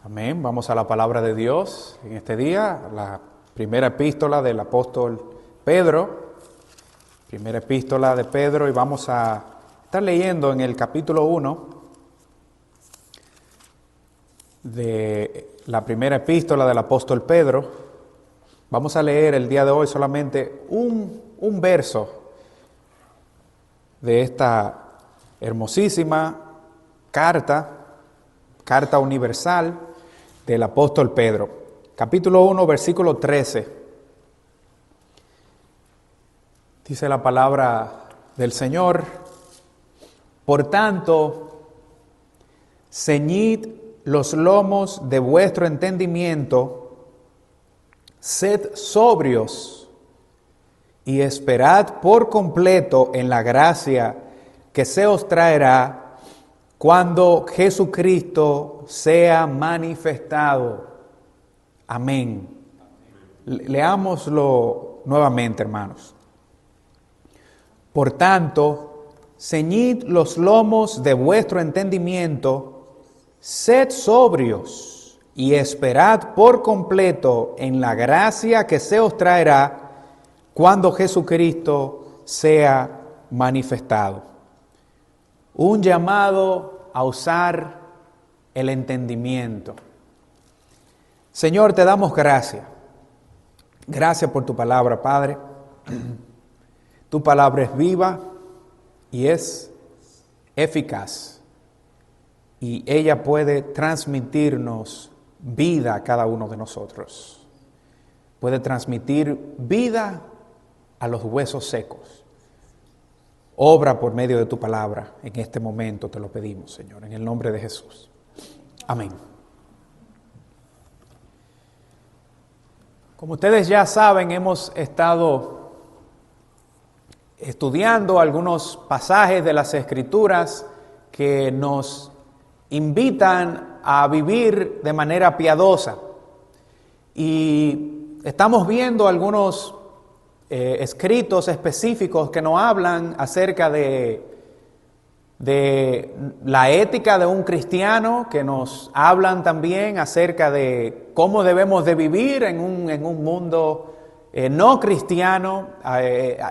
Amén. Vamos a la palabra de Dios en este día, la primera epístola del apóstol Pedro, primera epístola de Pedro, y vamos a estar leyendo en el capítulo 1 de la primera epístola del apóstol Pedro. Vamos a leer el día de hoy solamente un verso de esta hermosísima carta universal del apóstol Pedro. Capítulo 1, versículo 13. Dice la palabra del Señor: por tanto, ceñid los lomos de vuestro entendimiento, sed sobrios y esperad por completo en la gracia que se os traerá cuando Jesucristo sea manifestado. Amén. Leámoslo nuevamente, hermanos. Por tanto, ceñid los lomos de vuestro entendimiento, sed sobrios y esperad por completo en la gracia que se os traerá cuando Jesucristo sea manifestado. Un llamado a usar el entendimiento. Señor, te damos gracias. Gracias por tu palabra, Padre. Tu palabra es viva y es eficaz. Y ella puede transmitirnos vida a cada uno de nosotros. Puede transmitir vida a los huesos secos. Obra por medio de tu palabra en este momento, te lo pedimos, Señor, en el nombre de Jesús. Amén. Como ustedes ya saben, hemos estado estudiando algunos pasajes de las Escrituras que nos invitan a vivir de manera piadosa. Y estamos viendo algunos escritos específicos que nos hablan acerca de la ética de un cristiano, que nos hablan también acerca de cómo debemos de vivir en un mundo no cristiano.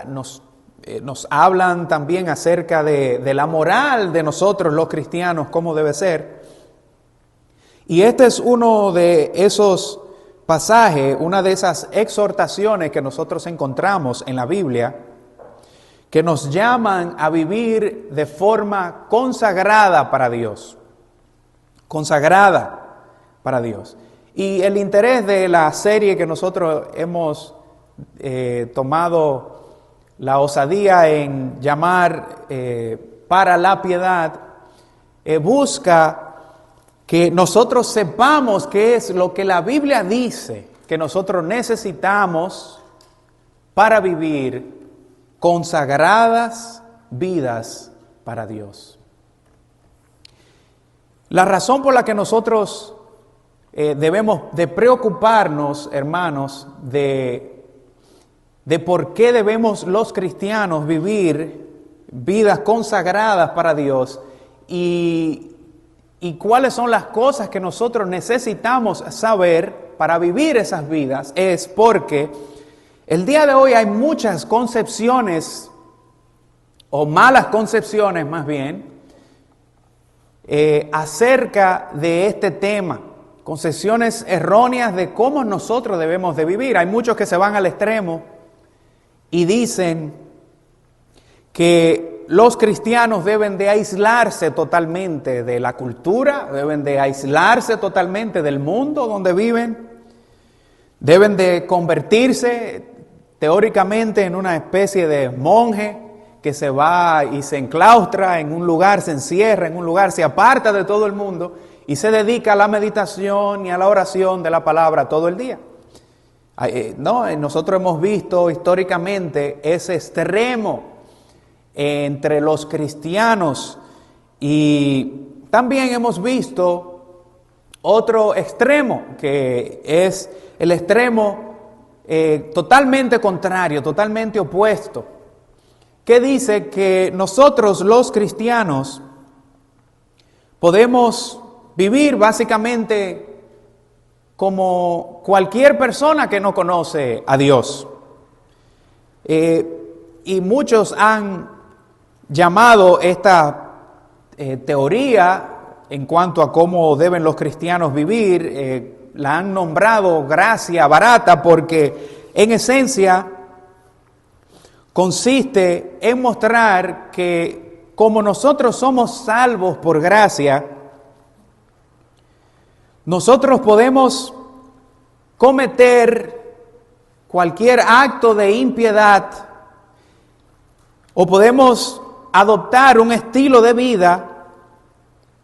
Nos hablan también acerca de la moral de nosotros los cristianos, cómo debe ser. Y este es uno de esos pasaje, una de esas exhortaciones que nosotros encontramos en la Biblia, que nos llaman a vivir de forma consagrada para Dios. Consagrada para Dios. Y el interés de la serie que nosotros hemos tomado la osadía en llamar para la piedad, busca que nosotros sepamos qué es lo que la Biblia dice que nosotros necesitamos para vivir consagradas vidas para Dios. La razón por la que nosotros debemos de preocuparnos, hermanos, de por qué debemos los cristianos vivir vidas consagradas para Dios y cuáles son las cosas que nosotros necesitamos saber para vivir esas vidas, es porque el día de hoy hay muchas concepciones, o malas concepciones más bien, acerca de este tema. Concepciones erróneas de cómo nosotros debemos de vivir. Hay muchos que se van al extremo y dicen que los cristianos deben de aislarse totalmente de la cultura, deben de aislarse totalmente del mundo donde viven, deben de convertirse teóricamente en una especie de monje que se va y se enclaustra en un lugar, se encierra en un lugar, se aparta de todo el mundo y se dedica a la meditación y a la oración de la palabra todo el día. Nosotros hemos visto históricamente ese extremo entre los cristianos y también hemos visto otro extremo, que es el extremo totalmente contrario, totalmente opuesto, que dice que nosotros los cristianos podemos vivir básicamente como cualquier persona que no conoce a Dios. Y muchos han llamado esta teoría en cuanto a cómo deben los cristianos vivir, la han nombrado gracia barata, porque en esencia consiste en mostrar que como nosotros somos salvos por gracia, nosotros podemos cometer cualquier acto de impiedad o podemos adoptar un estilo de vida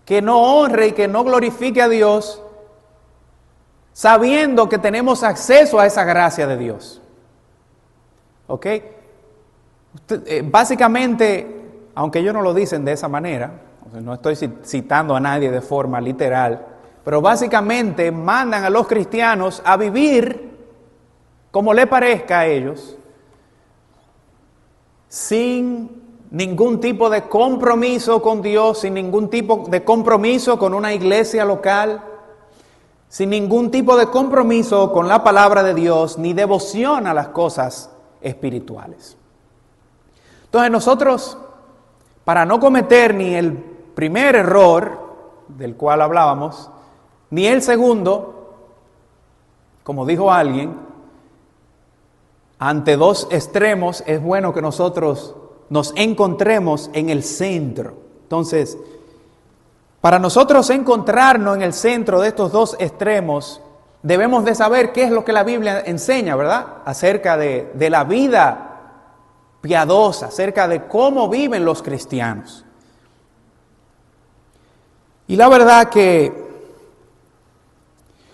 que no honre y que no glorifique a Dios, sabiendo que tenemos acceso a esa gracia de Dios. ¿Ok? Básicamente, aunque ellos no lo dicen de esa manera, no estoy citando a nadie de forma literal, pero básicamente mandan a los cristianos a vivir como le parezca a ellos, sin ningún tipo de compromiso con Dios, sin ningún tipo de compromiso con una iglesia local, sin ningún tipo de compromiso con la palabra de Dios, ni devoción a las cosas espirituales. Entonces nosotros, para no cometer ni el primer error del cual hablábamos, ni el segundo, como dijo alguien, ante dos extremos es bueno que nosotros nos encontremos en el centro. Entonces, para nosotros encontrarnos en el centro de estos dos extremos, debemos de saber qué es lo que la Biblia enseña, ¿verdad? Acerca de la vida piadosa, acerca de cómo viven los cristianos. Y la verdad que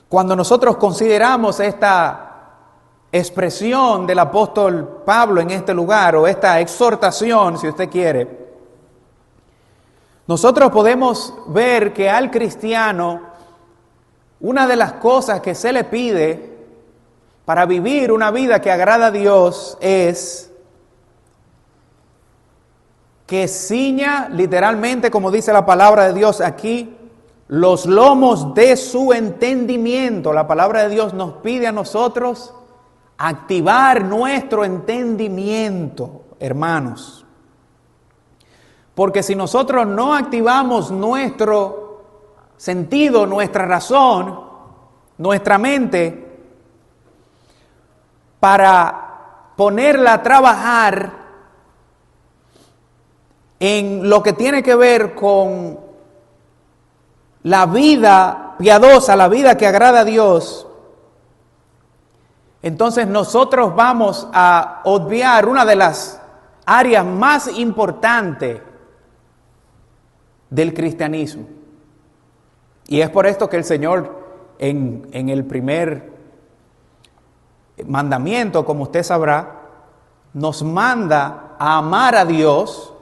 cuando nosotros consideramos esta expresión del apóstol Pablo en este lugar, o esta exhortación, si usted quiere, nosotros podemos ver que al cristiano una de las cosas que se le pide para vivir una vida que agrada a Dios es que ciña, literalmente, como dice la palabra de Dios aquí, los lomos de su entendimiento. La palabra de Dios nos pide a nosotros activar nuestro entendimiento, hermanos. Porque si nosotros no activamos nuestro sentido, nuestra razón, nuestra mente, para ponerla a trabajar en lo que tiene que ver con la vida piadosa, la vida que agrada a Dios, entonces nosotros vamos a obviar una de las áreas más importantes del cristianismo. Y es por esto que el Señor en el primer mandamiento, como usted sabrá, nos manda a amar a Dios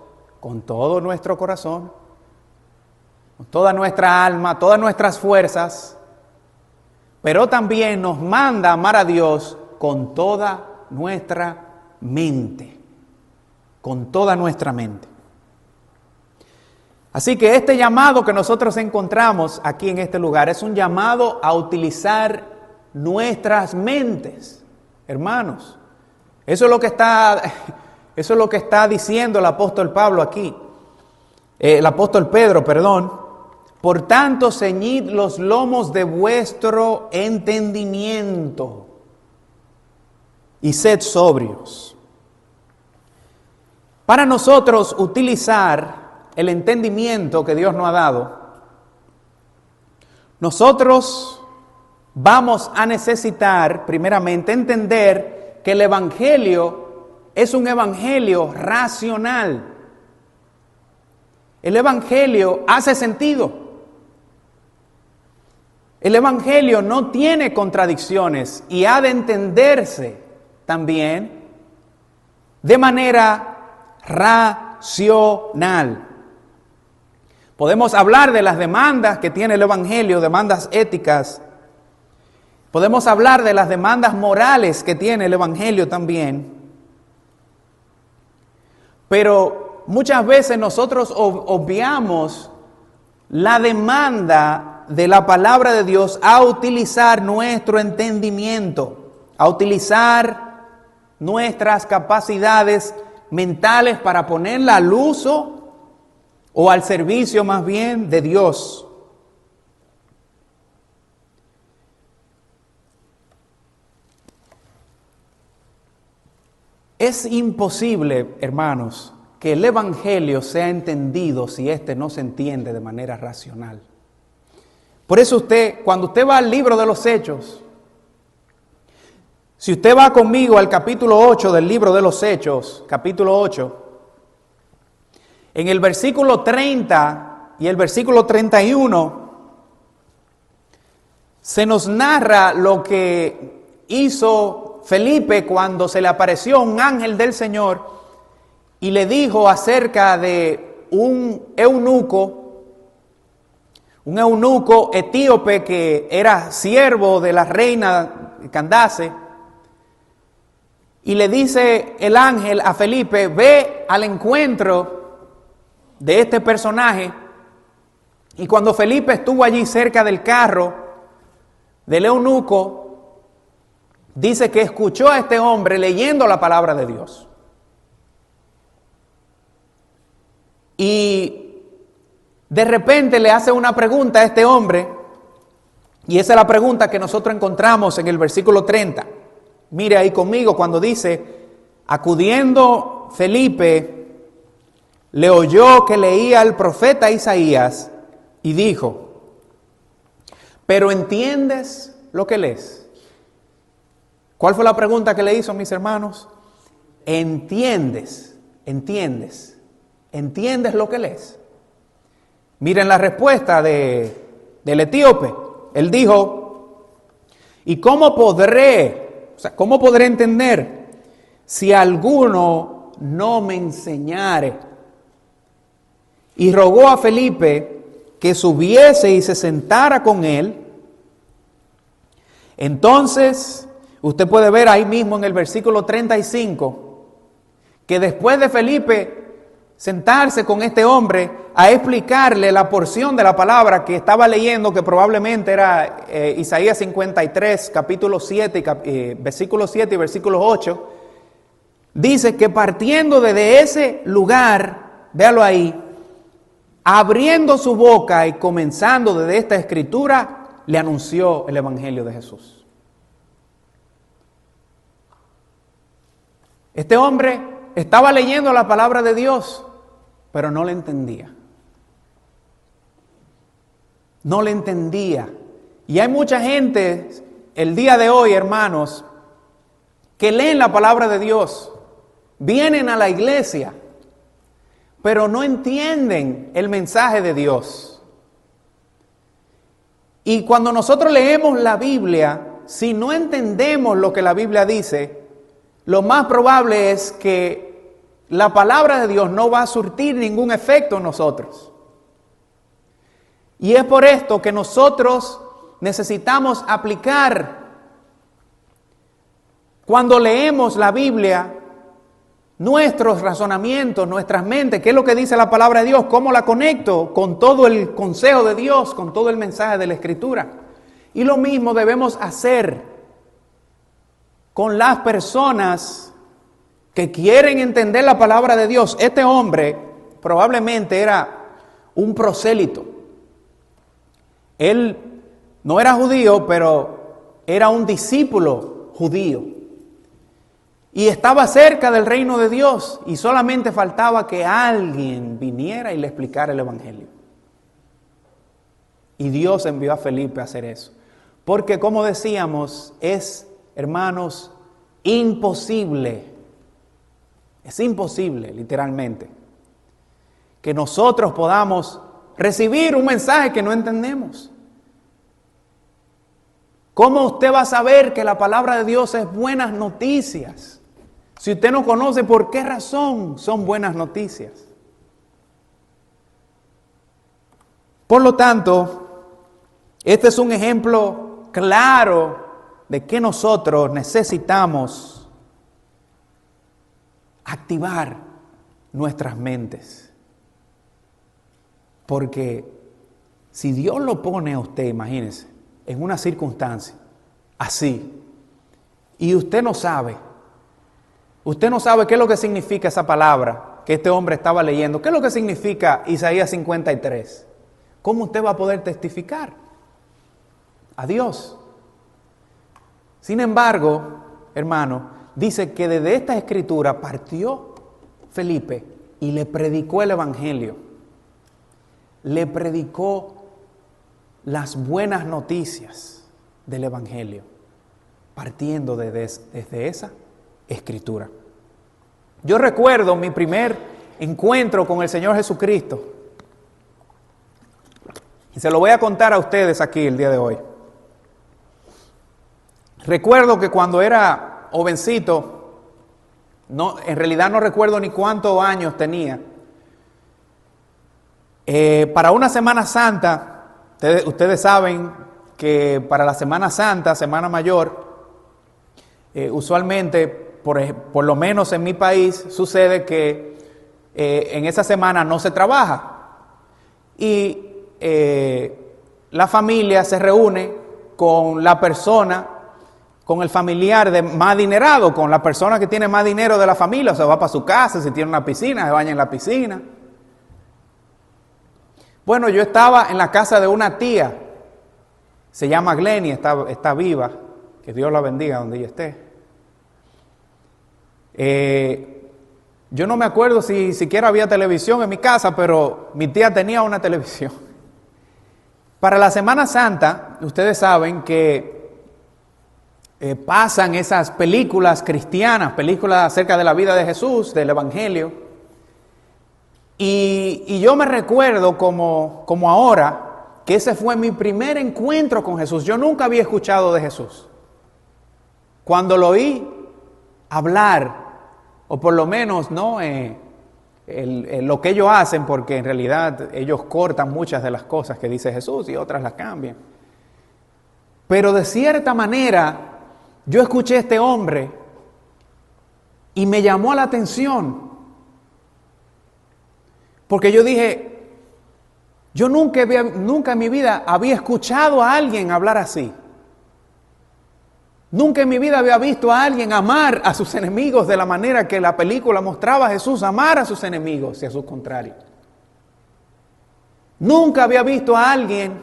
con todo nuestro corazón, con toda nuestra alma, todas nuestras fuerzas, pero también nos manda a amar a Dios con toda nuestra mente, con toda nuestra mente. Así que este llamado que nosotros encontramos aquí en este lugar es un llamado a utilizar nuestras mentes, hermanos. Eso es lo que está diciendo el apóstol Pablo aquí, el apóstol Pedro, perdón. Por tanto, ceñid los lomos de vuestro entendimiento y sed sobrios. Para nosotros utilizar el entendimiento que Dios nos ha dado, nosotros vamos a necesitar primeramente entender que el Evangelio es un Evangelio racional. El Evangelio hace sentido. El Evangelio no tiene contradicciones y ha de entenderse también de manera racional. Podemos hablar de las demandas que tiene el Evangelio, demandas éticas. Podemos hablar de las demandas morales que tiene el Evangelio también. Pero muchas veces nosotros obviamos la demanda de la palabra de Dios a utilizar nuestro entendimiento, a utilizar nuestras capacidades mentales para ponerla al uso o al servicio más bien de Dios. Es imposible, hermanos, que el Evangelio sea entendido si éste no se entiende de manera racional. Por eso cuando usted va al libro de los Hechos, si usted va conmigo al capítulo 8 del libro de los Hechos, capítulo 8, en el versículo 30 y el versículo 31, se nos narra lo que hizo Felipe cuando se le apareció un ángel del Señor y le dijo acerca de un eunuco etíope que era siervo de la reina Candace. Y le dice el ángel a Felipe: ve al encuentro de este personaje. Y cuando Felipe estuvo allí cerca del carro del eunuco, dice que escuchó a este hombre leyendo la palabra de Dios. Y de repente le hace una pregunta a este hombre, y esa es la pregunta que nosotros encontramos en el versículo 30. Mire ahí conmigo cuando dice: acudiendo Felipe, le oyó que leía el profeta Isaías y dijo: ¿pero entiendes lo que lees? ¿Cuál fue la pregunta que le hizo, mis hermanos? ¿Entiendes lo que lees? Miren la respuesta del etíope. Él dijo: ¿y cómo podré entender si alguno no me enseñare? Y rogó a Felipe que subiese y se sentara con él. Entonces, usted puede ver ahí mismo en el versículo 35, que después de Felipe sentarse con este hombre a explicarle la porción de la palabra que estaba leyendo, que probablemente era Isaías 53, capítulo 7, versículo 7 y versículo 8, dice que partiendo desde ese lugar, véalo ahí, abriendo su boca y comenzando desde esta escritura, le anunció el Evangelio de Jesús. Este hombre estaba leyendo la palabra de Dios, pero no le entendía. No le entendía. Y hay mucha gente el día de hoy, hermanos, que leen la palabra de Dios, vienen a la iglesia, pero no entienden el mensaje de Dios. Y cuando nosotros leemos la Biblia, si no entendemos lo que la Biblia dice, lo más probable es que la palabra de Dios no va a surtir ningún efecto en nosotros. Y es por esto que nosotros necesitamos aplicar, cuando leemos la Biblia, nuestros razonamientos, nuestras mentes. ¿Qué es lo que dice la palabra de Dios? ¿Cómo la conecto con todo el consejo de Dios, con todo el mensaje de la Escritura? Y lo mismo debemos hacer con las personas que quieren entender la palabra de Dios. Este hombre probablemente era un prosélito. Él no era judío, pero era un discípulo judío. Y estaba cerca del reino de Dios y solamente faltaba que alguien viniera y le explicara el Evangelio. Y Dios envió a Felipe a hacer eso. Porque, como decíamos, es, hermanos, imposible. Es imposible, literalmente, que nosotros podamos recibir un mensaje que no entendemos. ¿Cómo usted va a saber que la palabra de Dios es buenas noticias? Si usted no conoce por qué razón son buenas noticias. Por lo tanto, este es un ejemplo claro de que nosotros necesitamos activar nuestras mentes. Porque Si Dios lo pone a usted, imagínese, en una circunstancia así, y usted no sabe qué es lo que significa esa palabra que este hombre estaba leyendo, qué es lo que significa Isaías 53, ¿cómo usted va a poder testificar a Dios? Sin embargo, hermano, dice que desde esta escritura partió Felipe y le predicó el evangelio. Le predicó las buenas noticias del evangelio, partiendo desde esa escritura. Yo recuerdo mi primer encuentro con el Señor Jesucristo. Y se lo voy a contar a ustedes aquí el día de hoy. Recuerdo que cuando era jovencito, en realidad no recuerdo ni cuántos años tenía. Para una Semana Santa, ustedes saben que para la Semana Santa, Semana Mayor, usualmente, por lo menos en mi país, sucede que en esa semana no se trabaja. Y la familia se reúne con la persona, con el familiar más adinerado, con la persona que tiene más dinero de la familia, o sea, va para su casa, si tiene una piscina, se baña en la piscina. Bueno, yo estaba en la casa de una tía, se llama Glenny, está viva, que Dios la bendiga donde ella esté. Yo no me acuerdo si siquiera había televisión en mi casa, pero mi tía tenía una televisión. Para la Semana Santa, ustedes saben que pasan esas películas cristianas, películas acerca de la vida de Jesús, del Evangelio. Y yo me recuerdo como ahora que ese fue mi primer encuentro con Jesús. Yo nunca había escuchado de Jesús. Cuando lo oí hablar, o por lo menos no lo que ellos hacen, porque en realidad ellos cortan muchas de las cosas que dice Jesús y otras las cambian. Pero de cierta manera, yo escuché a este hombre y me llamó la atención. Porque yo dije, yo nunca en mi vida había escuchado a alguien hablar así. Nunca en mi vida había visto a alguien amar a sus enemigos de la manera que la película mostraba a Jesús amar a sus enemigos y a sus contrarios. Nunca había visto a alguien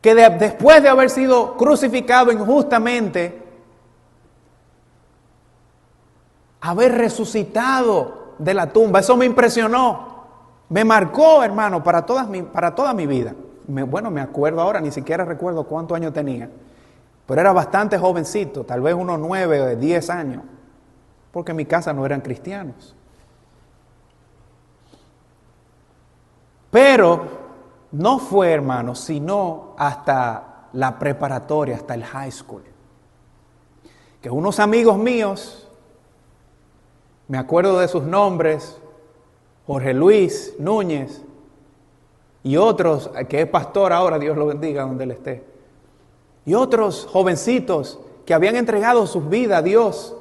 que después de haber sido crucificado injustamente, haber resucitado de la tumba. Eso me impresionó. Me marcó, hermano, para toda mi vida. Me acuerdo ahora, ni siquiera recuerdo cuántos años tenía. Pero era bastante jovencito, tal vez unos 9 o 10 años. Porque en mi casa no eran cristianos. Pero no fue, hermano, sino hasta la preparatoria, hasta el high school. Que unos amigos míos, me acuerdo de sus nombres, Jorge Luis Núñez y otros, que es pastor ahora, Dios lo bendiga donde él esté, y otros jovencitos que habían entregado sus vidas a Dios.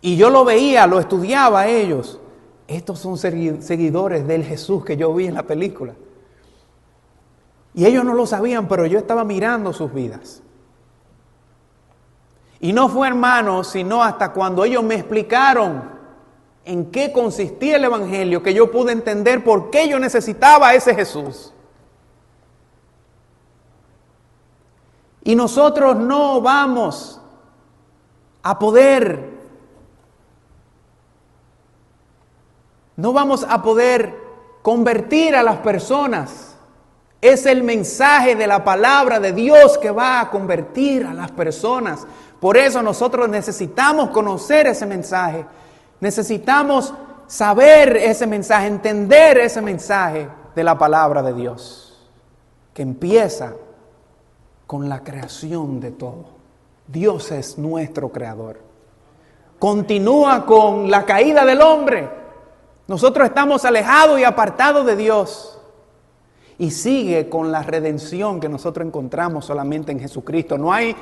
Y yo lo veía, lo estudiaba a ellos. Estos son seguidores del Jesús que yo vi en la película. Y ellos no lo sabían, pero yo estaba mirando sus vidas. Y no fue, hermano, sino hasta cuando ellos me explicaron en qué consistía el Evangelio, que yo pude entender por qué yo necesitaba a ese Jesús. Y nosotros no vamos a poder convertir a las personas. Es el mensaje de la palabra de Dios que va a convertir a las personas. Por eso nosotros necesitamos conocer ese mensaje. Necesitamos saber ese mensaje, entender ese mensaje de la palabra de Dios, que empieza con la creación de todo. Dios es nuestro creador. Continúa con la caída del hombre. Nosotros estamos alejados y apartados de Dios. Y sigue con la redención que nosotros encontramos solamente en Jesucristo. No hay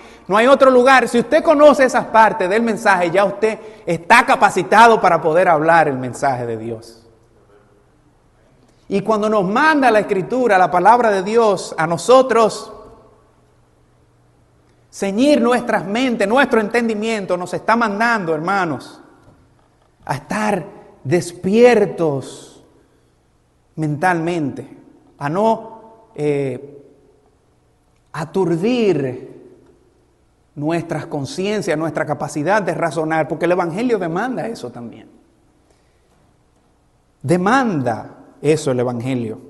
otro lugar. Si usted conoce esas partes del mensaje, ya usted está capacitado para poder hablar el mensaje de Dios. Y cuando nos manda la Escritura, la palabra de Dios, a nosotros ceñir nuestras mentes, nuestro entendimiento, nos está mandando, hermanos, a estar despiertos mentalmente, a no aturdir nuestras conciencias, nuestra capacidad de razonar, porque el Evangelio demanda eso también. Demanda eso el Evangelio.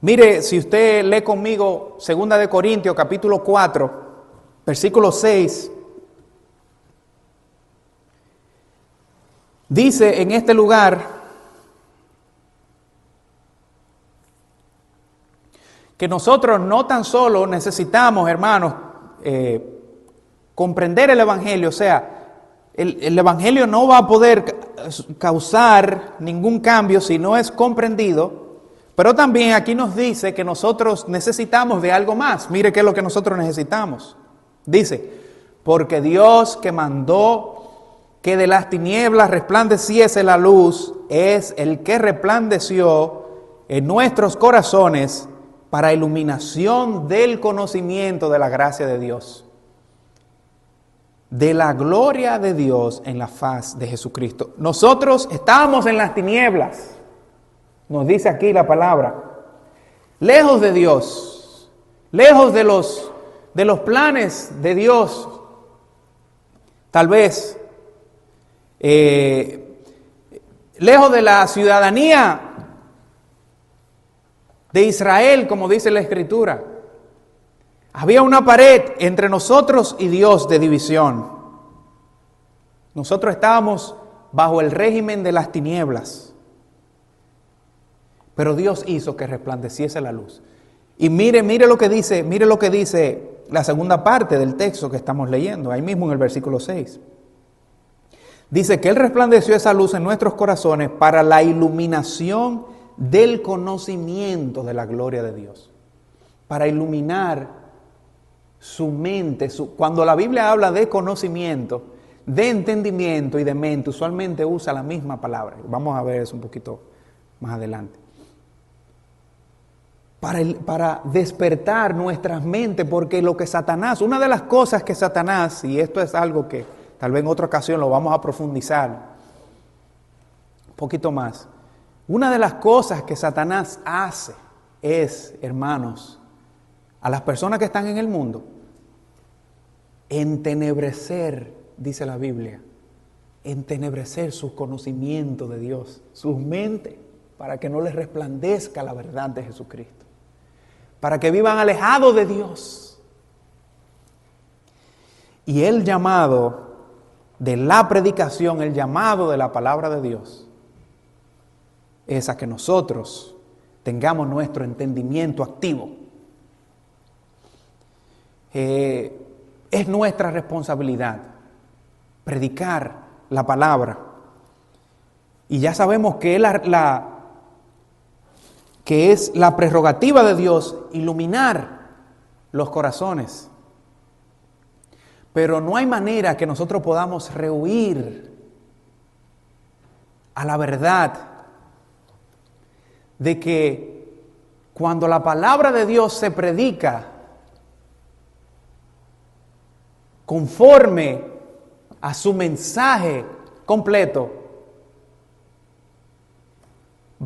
Mire, si usted lee conmigo 2 de Corintios capítulo 4, versículo 6, dice en este lugar que nosotros no tan solo necesitamos, hermanos, comprender el Evangelio, o sea, el Evangelio no va a poder causar ningún cambio si no es comprendido, pero también aquí nos dice que nosotros necesitamos de algo más. Mire qué es lo que nosotros necesitamos. Dice, porque Dios que mandó que de las tinieblas resplandeciese la luz, es el que resplandeció en nuestros corazones para iluminación del conocimiento de la gracia de Dios, de la gloria de Dios en la faz de Jesucristo. Nosotros estábamos en las tinieblas, nos dice aquí la palabra, lejos de Dios, lejos de los planes de Dios, tal vez lejos de la ciudadanía de Israel, como dice la Escritura. Había una pared entre nosotros y Dios de división. Nosotros estábamos bajo el régimen de las tinieblas, pero Dios hizo que resplandeciese la luz. Y mire lo que dice la segunda parte del texto que estamos leyendo, ahí mismo en el versículo 6. Dice que Él resplandeció esa luz en nuestros corazones para la iluminación del conocimiento de la gloria de Dios. Para iluminar su mente. Cuando la Biblia habla de conocimiento, de entendimiento y de mente, usualmente usa la misma palabra. Vamos a ver eso un poquito más adelante. Para despertar nuestras mentes, porque lo que Satanás, una de las cosas que Satanás, y esto es algo que tal vez en otra ocasión lo vamos a profundizar un poquito más, una de las cosas que Satanás hace es, hermanos, a las personas que están en el mundo, entenebrecer, dice la Biblia, entenebrecer su conocimiento de Dios, sus mentes, para que no les resplandezca la verdad de Jesucristo, para que vivan alejados de Dios. Y el llamado de la predicación, el llamado de la palabra de Dios, es a que nosotros tengamos nuestro entendimiento activo. Es nuestra responsabilidad predicar la palabra. Y ya sabemos que es la prerrogativa de Dios iluminar los corazones. Pero no hay manera que nosotros podamos rehuir a la verdad de que cuando la palabra de Dios se predica conforme a su mensaje completo,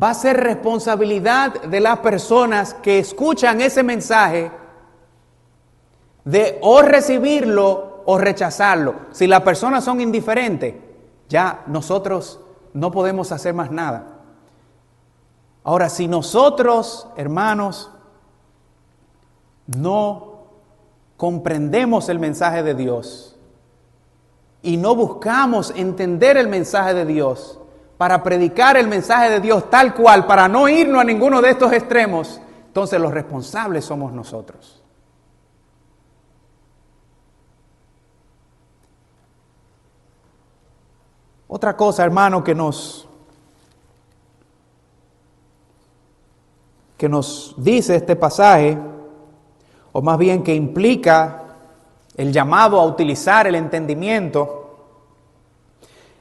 va a ser responsabilidad de las personas que escuchan ese mensaje de o recibirlo o rechazarlo. Si las personas son indiferentes, ya nosotros no podemos hacer más nada. Ahora, si nosotros, hermanos, no comprendemos el mensaje de Dios y no buscamos entender el mensaje de Dios para predicar el mensaje de Dios tal cual, para no irnos a ninguno de estos extremos, entonces los responsables somos nosotros. Otra cosa, hermano, que nos dice este pasaje, o más bien que implica el llamado a utilizar el entendimiento,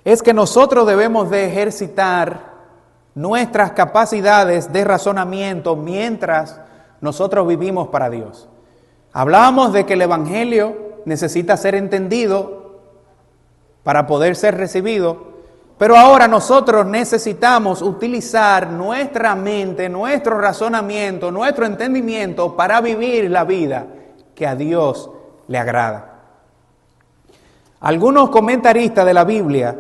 es que nosotros debemos de ejercitar nuestras capacidades de razonamiento mientras nosotros vivimos para Dios. Hablábamos de que el Evangelio necesita ser entendido para poder ser recibido, pero ahora nosotros necesitamos utilizar nuestra mente, nuestro razonamiento, nuestro entendimiento para vivir la vida que a Dios le agrada. Algunos comentaristas de la Biblia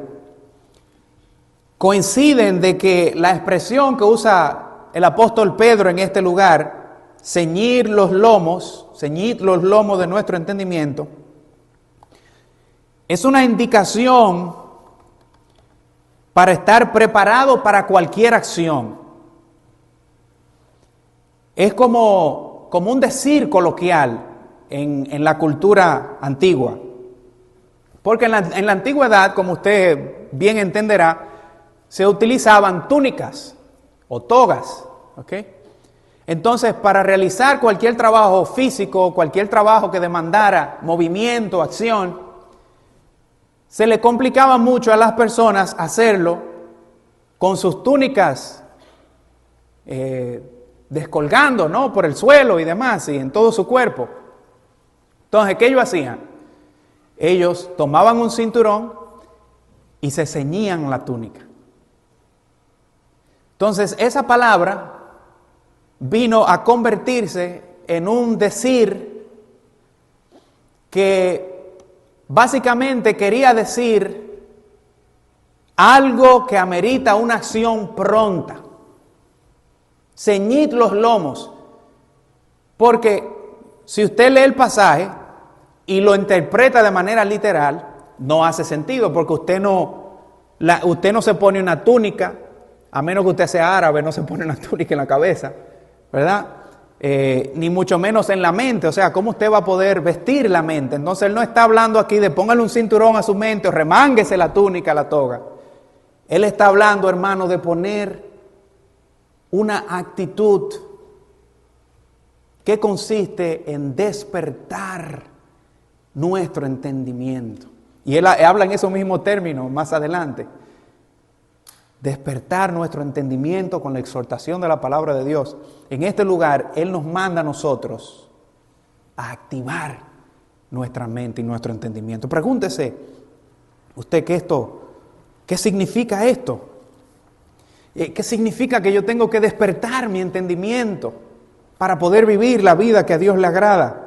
coinciden de que la expresión que usa el apóstol Pedro en este lugar, ceñid los lomos de nuestro entendimiento, es una indicación para estar preparado para cualquier acción. Es como un decir coloquial en la cultura antigua. Porque en la antigüedad, como usted bien entenderá, se utilizaban túnicas o togas, ¿ok? Entonces, para realizar cualquier trabajo físico, cualquier trabajo que demandara movimiento, acción, se le complicaba mucho a las personas hacerlo con sus túnicas descolgando, ¿no?, por el suelo y demás, y en todo su cuerpo. Entonces, ¿qué ellos hacían? Ellos tomaban un cinturón y se ceñían la túnica. Entonces, esa palabra vino a convertirse en un decir que básicamente quería decir algo que amerita una acción pronta. Ceñid los lomos, porque si usted lee el pasaje y lo interpreta de manera literal, no hace sentido, porque usted no se pone una túnica, a menos que usted sea árabe, no se pone una túnica en la cabeza, ¿verdad? Ni mucho menos en la mente. O sea, ¿cómo usted va a poder vestir la mente? Entonces él no está hablando aquí de póngale un cinturón a su mente o remánguese la túnica, la toga. Él está hablando, hermano, de poner una actitud que consiste en despertar nuestro entendimiento. Y él habla en esos mismos términos más adelante. Despertar nuestro entendimiento con la exhortación de la palabra de Dios. En este lugar, Él nos manda a nosotros a activar nuestra mente y nuestro entendimiento. Pregúntese usted ¿qué significa esto? ¿Qué significa que yo tengo que despertar mi entendimiento para poder vivir la vida que a Dios le agrada?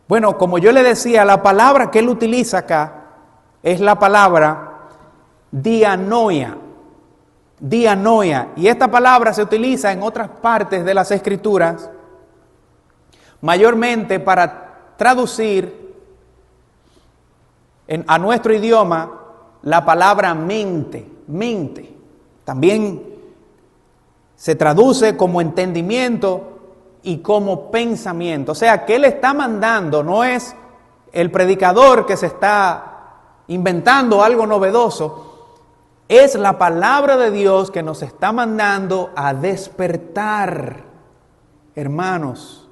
Bueno, como yo le decía, la palabra que Él utiliza acá es la palabra dianoia. Dianoia. Y esta palabra se utiliza en otras partes de las Escrituras, mayormente para traducir a nuestro idioma la palabra mente. Mente. También se traduce como entendimiento y como pensamiento. O sea, que Él está mandando, no es el predicador que se está inventando algo novedoso. Es la palabra de Dios que nos está mandando a despertar, hermanos,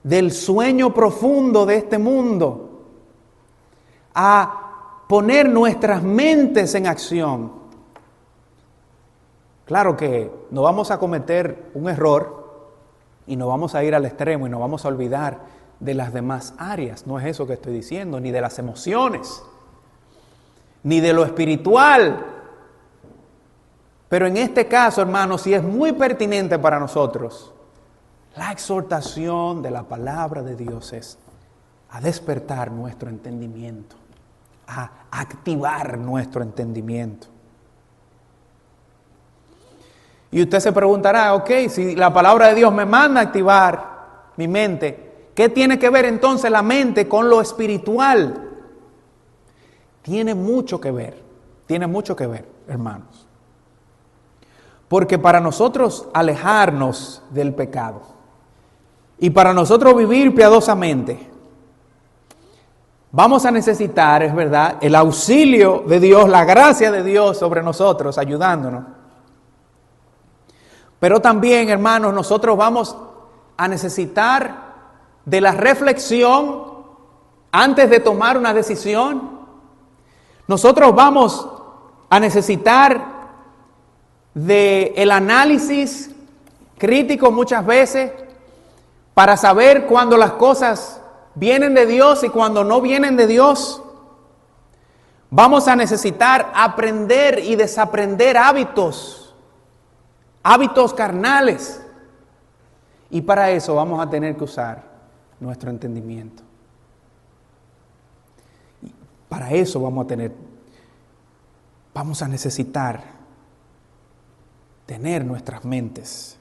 del sueño profundo de este mundo, a poner nuestras mentes en acción. Claro que no vamos a cometer un error y no vamos a ir al extremo y no vamos a olvidar de las demás áreas. No es eso que estoy diciendo, ni de las emociones, ni de lo espiritual. Pero en este caso, hermanos, sí es muy pertinente para nosotros. La exhortación de la palabra de Dios es a despertar nuestro entendimiento, a activar nuestro entendimiento. Y usted se preguntará, ok, si la palabra de Dios me manda a activar mi mente, ¿qué tiene que ver entonces la mente con lo espiritual? Tiene mucho que ver, hermanos. Porque para nosotros alejarnos del pecado y para nosotros vivir piadosamente, vamos a necesitar, es verdad, el auxilio de Dios, la gracia de Dios sobre nosotros, ayudándonos. Pero también, hermanos, nosotros vamos a necesitar de la reflexión antes de tomar una decisión. Nosotros vamos a necesitar de el análisis crítico muchas veces para saber cuándo las cosas vienen de Dios y cuándo no vienen de Dios. Vamos a necesitar aprender y desaprender hábitos carnales. Y para eso vamos a tener que usar nuestro entendimiento. Para eso vamos a necesitar tener nuestras mentes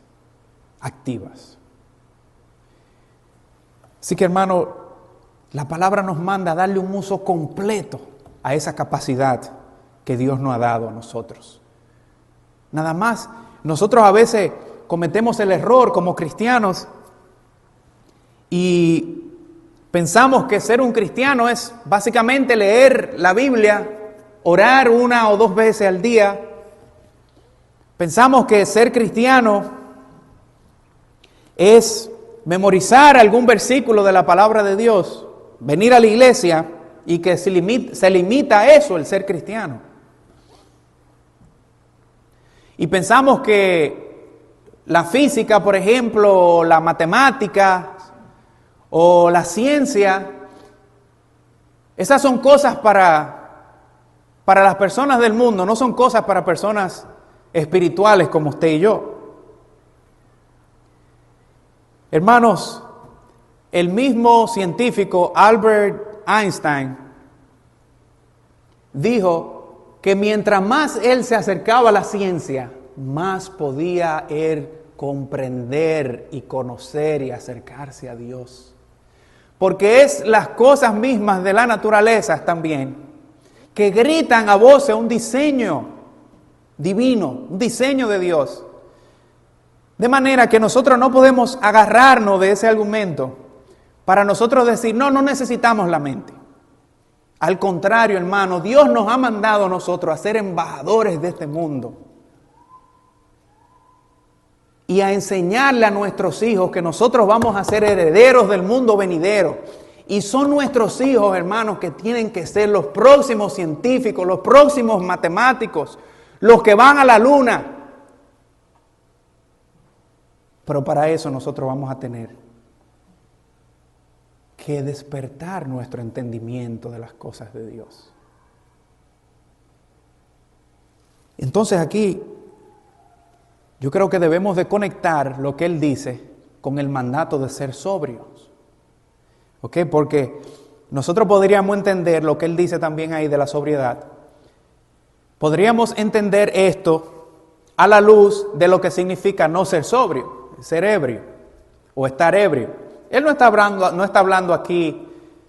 activas. Así que, hermano, la palabra nos manda a darle un uso completo a esa capacidad que Dios nos ha dado a nosotros. Nada más, nosotros a veces cometemos el error como cristianos y pensamos que ser un cristiano es básicamente leer la Biblia, orar 1 o 2 veces al día. Pensamos que ser cristiano es memorizar algún versículo de la palabra de Dios, venir a la iglesia y que se limita a eso el ser cristiano. Y pensamos que la física, por ejemplo, la matemática o la ciencia, esas son cosas para las personas del mundo, no son cosas para personas espirituales como usted y yo. Hermanos, el mismo científico Albert Einstein dijo que mientras más él se acercaba a la ciencia, más podía él comprender y conocer y acercarse a Dios. Porque es las cosas mismas de la naturaleza también que gritan a voces un diseño divino, un diseño de Dios. De manera que nosotros no podemos agarrarnos de ese argumento para nosotros decir, no necesitamos la mente. Al contrario, hermano, Dios nos ha mandado a nosotros a ser embajadores de este mundo y a enseñarle a nuestros hijos que nosotros vamos a ser herederos del mundo venidero. Y son nuestros hijos, hermanos, que tienen que ser los próximos científicos, los próximos matemáticos, los que van a la luna. Pero para eso nosotros vamos a tener que despertar nuestro entendimiento de las cosas de Dios. Entonces aquí yo creo que debemos de conectar lo que Él dice con el mandato de ser sobrios. ¿Ok? Porque nosotros podríamos entender lo que Él dice también ahí de la sobriedad. Podríamos entender esto a la luz de lo que significa no ser sobrio, ser ebrio o estar ebrio. Él no está hablando aquí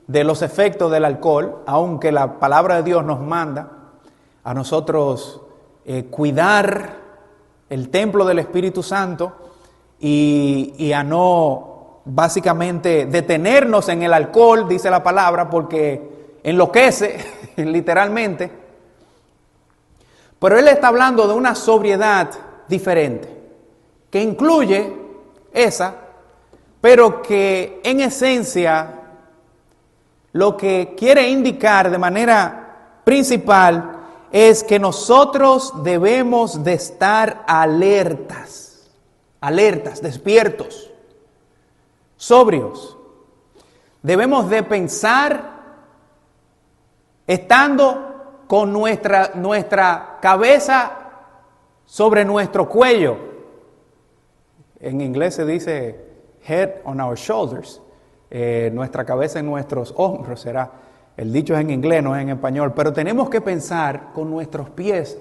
de los efectos del alcohol, aunque la palabra de Dios nos manda a nosotros cuidar el templo del Espíritu Santo y a no básicamente detenernos en el alcohol, dice la palabra, porque enloquece literalmente. Pero él está hablando de una sobriedad diferente, que incluye esa, pero que en esencia lo que quiere indicar de manera principal es que nosotros debemos de estar alertas, despiertos, sobrios. Debemos de pensar estando con nuestra cabeza sobre nuestro cuello. En inglés se dice head on our shoulders. Nuestra cabeza en nuestros hombros será. El dicho es en inglés, no es en español. Pero tenemos que pensar con nuestros pies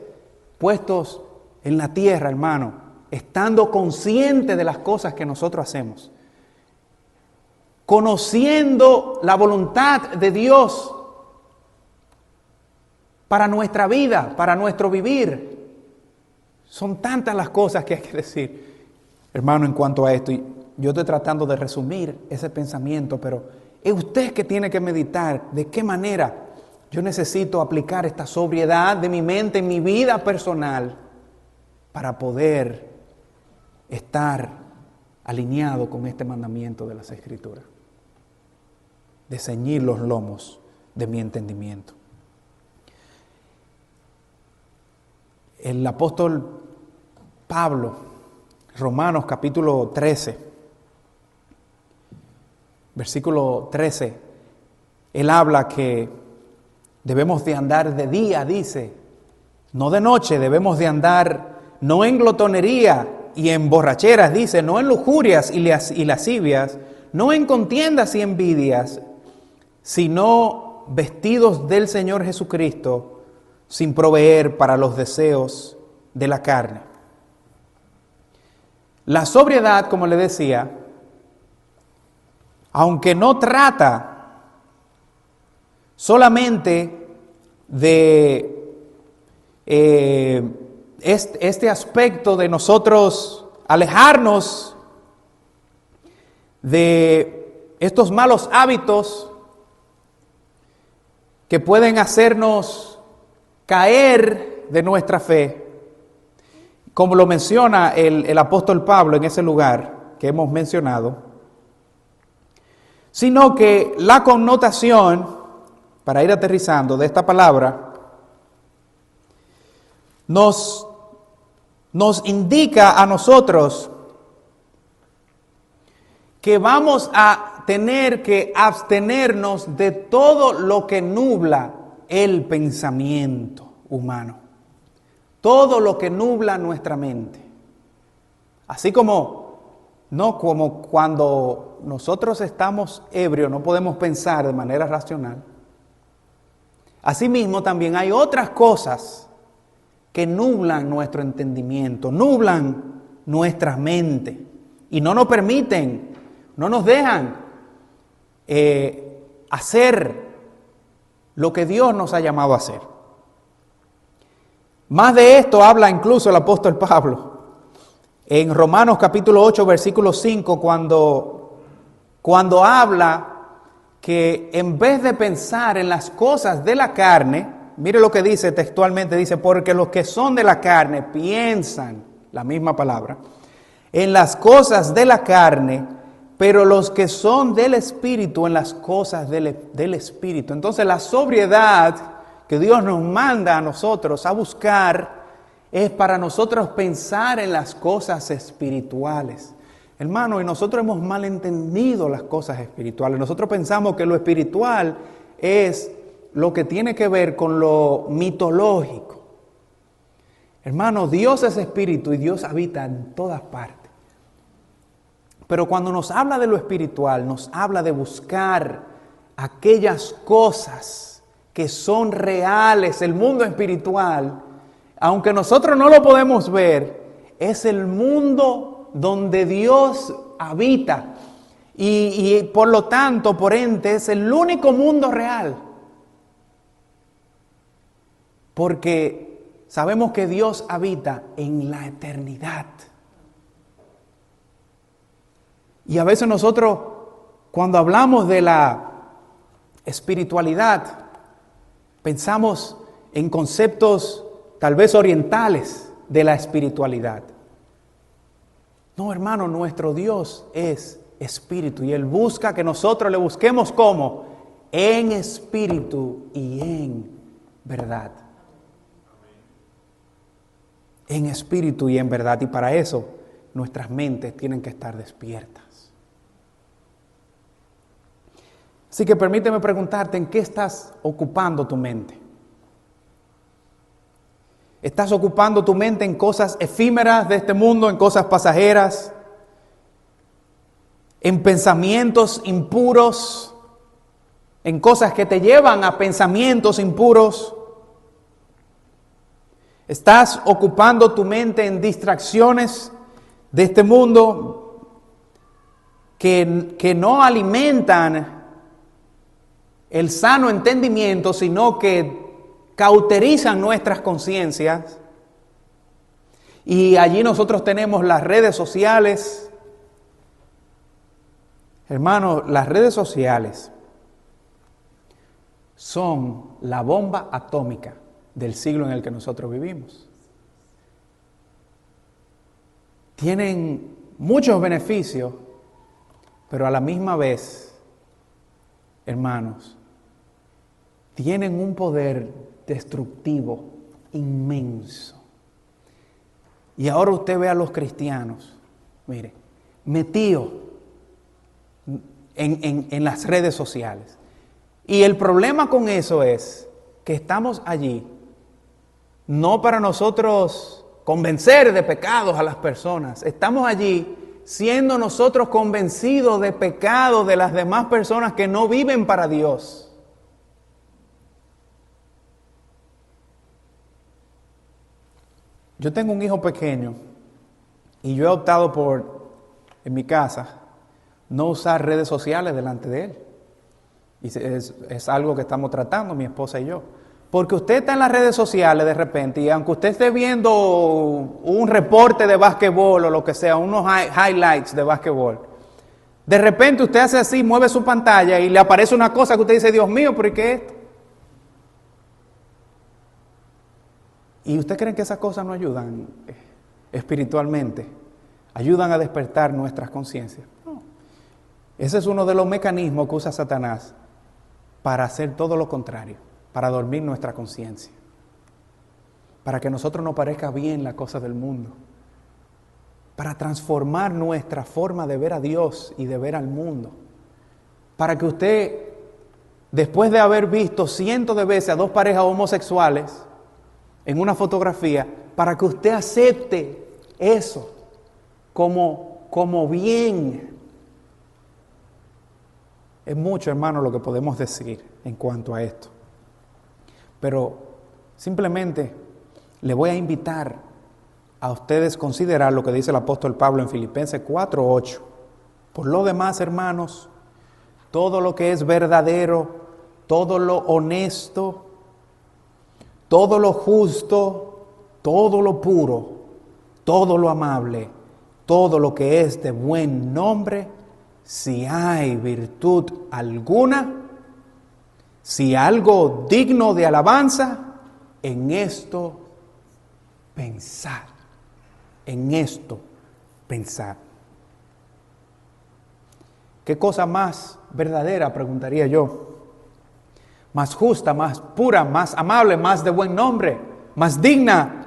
puestos en la tierra, hermano, estando conscientes de las cosas que nosotros hacemos, conociendo la voluntad de Dios para nuestra vida, para nuestro vivir. Son tantas las cosas que hay que decir, hermano, en cuanto a esto. Y yo estoy tratando de resumir ese pensamiento, pero es usted que tiene que meditar de qué manera yo necesito aplicar esta sobriedad de mi mente en mi vida personal para poder estar alineado con este mandamiento de las Escrituras, de ceñir los lomos de mi entendimiento. El apóstol Pablo, Romanos capítulo 13, versículo 13, él habla que debemos de andar de día, dice, no de noche, debemos de andar no en glotonería y en borracheras, dice, no en lujurias y lascivias, no en contiendas y envidias, sino vestidos del Señor Jesucristo, sin proveer para los deseos de la carne. La sobriedad, como le decía, aunque no trata solamente de este aspecto de nosotros alejarnos de estos malos hábitos que pueden hacernos caer de nuestra fe, como lo menciona el apóstol Pablo en ese lugar que hemos mencionado, sino que la connotación, para ir aterrizando, de esta palabra, nos indica a nosotros que vamos a tener que abstenernos de todo lo que nubla el pensamiento humano, todo lo que nubla nuestra mente. Así como cuando nosotros estamos ebrios no podemos pensar de manera racional. Asimismo también hay otras cosas que nublan nuestro entendimiento, nublan nuestra mente y no nos permiten, no nos dejan hacer lo que Dios nos ha llamado a hacer. Más de esto habla incluso el apóstol Pablo en Romanos capítulo 8, versículo 5, cuando habla que en vez de pensar en las cosas de la carne, mire lo que dice textualmente, dice, porque los que son de la carne piensan, la misma palabra, en las cosas de la carne, pero los que son del Espíritu en las cosas del Espíritu. Entonces la sobriedad que Dios nos manda a nosotros a buscar es para nosotros pensar en las cosas espirituales. Hermano, y nosotros hemos malentendido las cosas espirituales. Nosotros pensamos que lo espiritual es lo que tiene que ver con lo mitológico. Hermano, Dios es espíritu y Dios habita en todas partes. Pero cuando nos habla de lo espiritual, nos habla de buscar aquellas cosas que son reales. El mundo espiritual, aunque nosotros no lo podemos ver, es el mundo donde Dios habita. Y por lo tanto, por ende, es el único mundo real. Porque sabemos que Dios habita en la eternidad. Y a veces nosotros, cuando hablamos de la espiritualidad, pensamos en conceptos tal vez orientales de la espiritualidad. No, hermano, nuestro Dios es espíritu y Él busca que nosotros le busquemos ¿cómo? En espíritu y en verdad. En espíritu y en verdad. Y para eso nuestras mentes tienen que estar despiertas. Así que permíteme preguntarte, ¿en qué estás ocupando tu mente? ¿Estás ocupando tu mente en cosas efímeras de este mundo, en cosas pasajeras, en pensamientos impuros, en cosas que te llevan a pensamientos impuros? ¿Estás ocupando tu mente en distracciones de este mundo que no alimentan el sano entendimiento, sino que cauterizan nuestras conciencias? Y allí nosotros tenemos las redes sociales. Hermanos, las redes sociales son la bomba atómica del siglo en el que nosotros vivimos. Tienen muchos beneficios, pero a la misma vez, hermanos, tienen un poder destructivo inmenso. Y ahora usted ve a los cristianos, mire, metidos en las redes sociales. Y el problema con eso es que estamos allí no para nosotros convencer de pecados a las personas. Estamos allí siendo nosotros convencidos de pecado de las demás personas que no viven para Dios. Yo tengo un hijo pequeño y yo he optado por, en mi casa, no usar redes sociales delante de él. Y es algo que estamos tratando, mi esposa y yo. Porque usted está en las redes sociales de repente y aunque usted esté viendo un reporte de básquetbol o lo que sea, unos highlights de básquetbol, de repente usted hace así, mueve su pantalla y le aparece una cosa que usted dice, Dios mío, ¿pero qué es esto? ¿Y usted cree que esas cosas no ayudan espiritualmente? ¿Ayudan a despertar nuestras conciencias? No. Ese es uno de los mecanismos que usa Satanás para hacer todo lo contrario, para dormir nuestra conciencia, para que a nosotros nos parezca bien la cosa del mundo, para transformar nuestra forma de ver a Dios y de ver al mundo, para que usted, después de haber visto cientos de veces a dos parejas homosexuales en una fotografía, para que usted acepte eso como bien. Es mucho, hermano, lo que podemos decir en cuanto a esto. Pero simplemente le voy a invitar a ustedes a considerar lo que dice el apóstol Pablo en Filipenses 4:8. Por lo demás, hermanos, todo lo que es verdadero, todo lo honesto, todo lo justo, todo lo puro, todo lo amable, todo lo que es de buen nombre, si hay virtud alguna, si algo digno de alabanza, en esto pensad. En esto pensad. ¿Qué cosa más verdadera, preguntaría yo? Más justa, más pura, más amable, más de buen nombre, más digna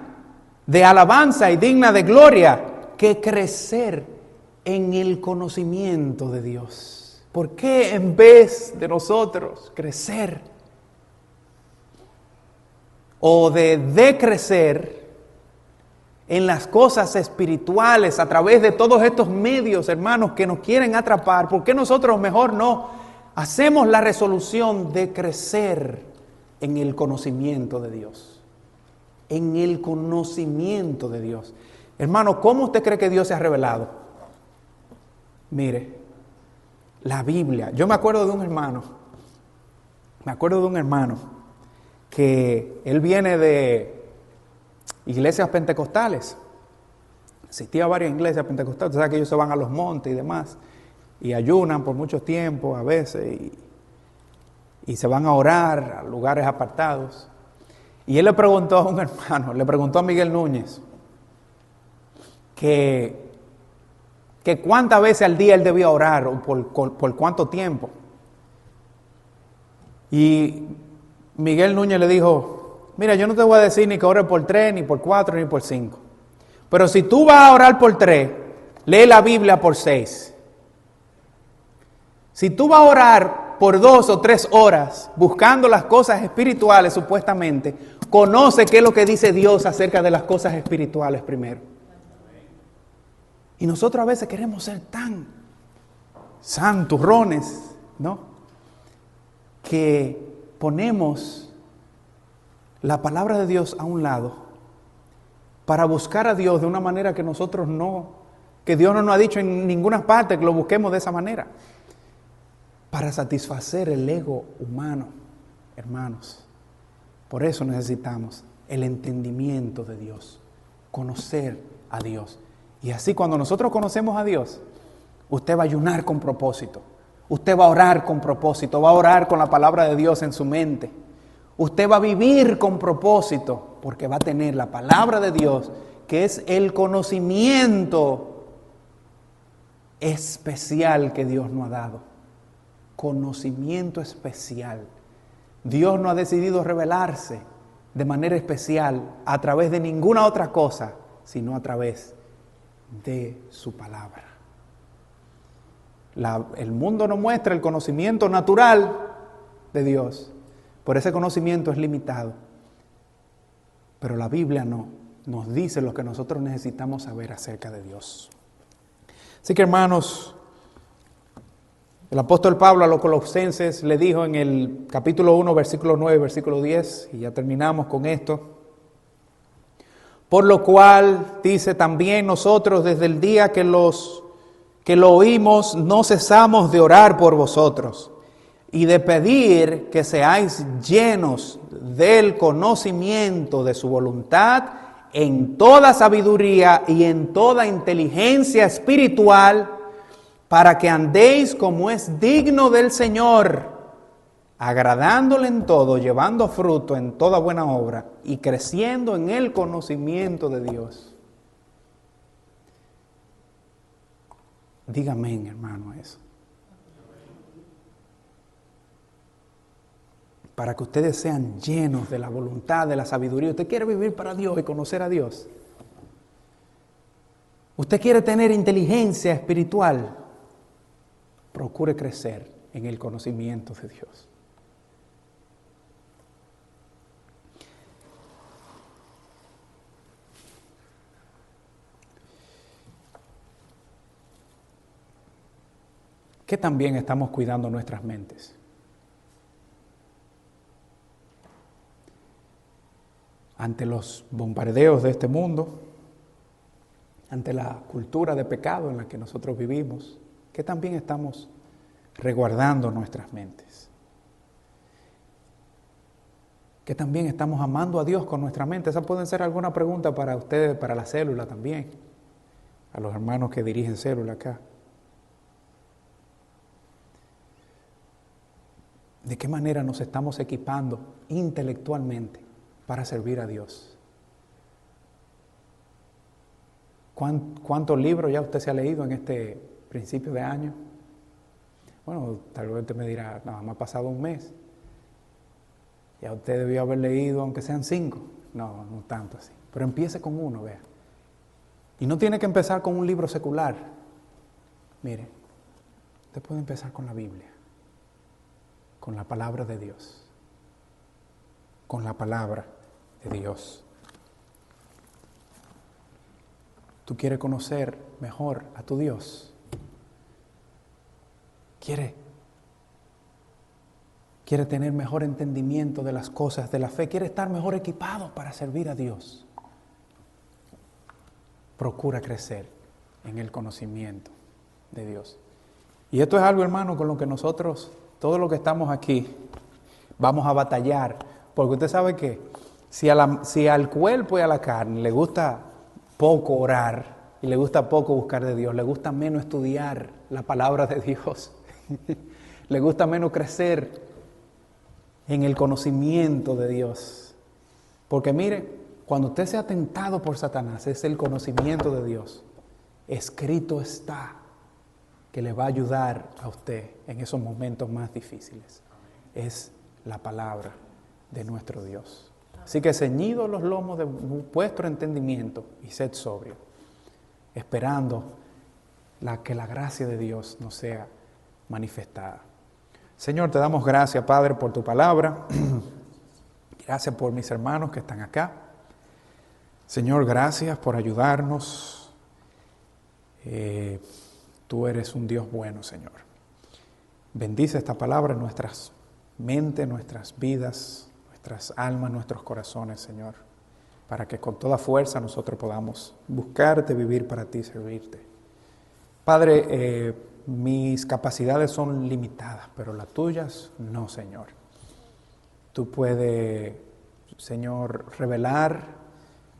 de alabanza y digna de gloria que crecer en el conocimiento de Dios. ¿Por qué en vez de nosotros crecer o de decrecer en las cosas espirituales a través de todos estos medios, hermanos, que nos quieren atrapar, por qué nosotros mejor no hacemos la resolución de crecer en el conocimiento de Dios? En el conocimiento de Dios. Hermano, ¿cómo usted cree que Dios se ha revelado? Mire, la Biblia. Yo me acuerdo de un hermano que él viene de iglesias pentecostales. Asistía a varias iglesias pentecostales. Usted sabe que ellos se van a los montes y demás, y ayunan por mucho tiempo a veces, y se van a orar a lugares apartados. Y él le preguntó a un hermano, le preguntó a Miguel Núñez, que cuántas veces al día él debía orar, o por cuánto tiempo. Y Miguel Núñez le dijo, mira, yo no te voy a decir ni que ore por 3, ni por 4, ni por 5. Pero si tú vas a orar por 3, lee la Biblia por 6. Si tú vas a orar por 2 o 3 horas, buscando las cosas espirituales supuestamente, conoce qué es lo que dice Dios acerca de las cosas espirituales primero. Y nosotros a veces queremos ser tan santurrones, ¿no? Que ponemos la palabra de Dios a un lado para buscar a Dios de una manera que nosotros no, que Dios no nos ha dicho en ninguna parte que lo busquemos de esa manera, para satisfacer el ego humano, hermanos. Por eso necesitamos el entendimiento de Dios, conocer a Dios. Y así cuando nosotros conocemos a Dios, usted va a ayunar con propósito, usted va a orar con propósito, va a orar con la palabra de Dios en su mente. Usted va a vivir con propósito porque va a tener la palabra de Dios, que es el conocimiento especial que Dios nos ha dado. Conocimiento especial. Dios no ha decidido revelarse de manera especial a través de ninguna otra cosa sino a través de su palabra. El mundo nos muestra el conocimiento natural de Dios, pero ese conocimiento es limitado. Pero la Biblia no, nos dice lo que nosotros necesitamos saber acerca de Dios. Así que, hermanos, el apóstol Pablo a los Colosenses le dijo en el capítulo 1, versículo 9, versículo 10, y ya terminamos con esto. Por lo cual, dice también nosotros desde el día que lo oímos, no cesamos de orar por vosotros y de pedir que seáis llenos del conocimiento de su voluntad en toda sabiduría y en toda inteligencia espiritual, para que andéis como es digno del Señor, agradándole en todo, llevando fruto en toda buena obra y creciendo en el conocimiento de Dios. Dígame, hermano, eso. Para que ustedes sean llenos de la voluntad, de la sabiduría. Usted quiere vivir para Dios y conocer a Dios. Usted quiere tener inteligencia espiritual. Procure crecer en el conocimiento de Dios. Que también estamos cuidando nuestras mentes. Ante los bombardeos de este mundo, ante la cultura de pecado en la que nosotros vivimos, que también estamos resguardando nuestras mentes. Que también estamos amando a Dios con nuestra mente. Esa puede ser alguna pregunta para ustedes, para la célula también, a los hermanos que dirigen célula acá. ¿De qué manera nos estamos equipando intelectualmente para servir a Dios? ¿Cuántos libros ya usted se ha leído en este principio de año? Bueno, tal vez usted me dirá, nada más ha pasado un mes. Ya usted debió haber leído, aunque sean 5. No, no tanto así. Pero empiece con uno, vea. Y no tiene que empezar con un libro secular. Mire, usted puede empezar con la Biblia. Con la palabra de Dios. Con la palabra de Dios. ¿Tú quieres conocer mejor a tu Dios? ¿Quiere tener mejor entendimiento de las cosas de la fe? ¿Quiere estar mejor equipado para servir a Dios? Procura crecer en el conocimiento de Dios. Y esto es algo, hermano, con lo que nosotros, todos los que estamos aquí, vamos a batallar. Porque usted sabe que si al cuerpo y a la carne le gusta poco orar y le gusta poco buscar de Dios, le gusta menos estudiar la palabra de Dios, le gusta menos crecer en el conocimiento de Dios. Porque mire, cuando usted sea tentado por Satanás, es el conocimiento de Dios. Escrito está que le va a ayudar a usted en esos momentos más difíciles. Es la palabra de nuestro Dios. Así que ceñidos los lomos de vuestro entendimiento y sed sobrio, esperando que la gracia de Dios nos sea manifestada. Señor, te damos gracias, Padre, por tu palabra. Gracias por mis hermanos que están acá. Señor, gracias por ayudarnos. Tú eres un Dios bueno, Señor. Bendice esta palabra en nuestras mentes, nuestras vidas, nuestras almas, nuestros corazones, Señor, para que con toda fuerza nosotros podamos buscarte, vivir para ti, servirte. Padre, mis capacidades son limitadas, pero las tuyas no, Señor. Tú puedes, Señor, revelar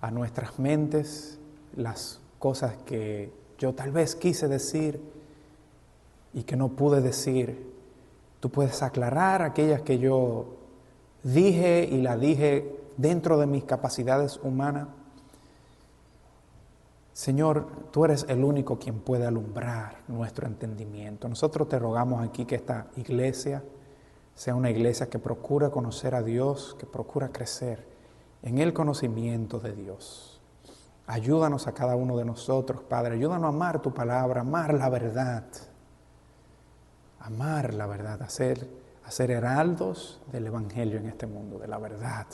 a nuestras mentes las cosas que yo tal vez quise decir y que no pude decir. Tú puedes aclarar aquellas que yo dije y las dije dentro de mis capacidades humanas. Señor, tú eres el único quien puede alumbrar nuestro entendimiento. Nosotros te rogamos aquí que esta iglesia sea una iglesia que procura conocer a Dios, que procura crecer en el conocimiento de Dios. Ayúdanos a cada uno de nosotros, Padre. Ayúdanos a amar tu palabra, amar la verdad. Amar la verdad, a ser heraldos del Evangelio en este mundo, de la verdad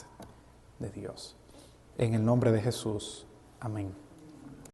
de Dios. En el nombre de Jesús. Amén.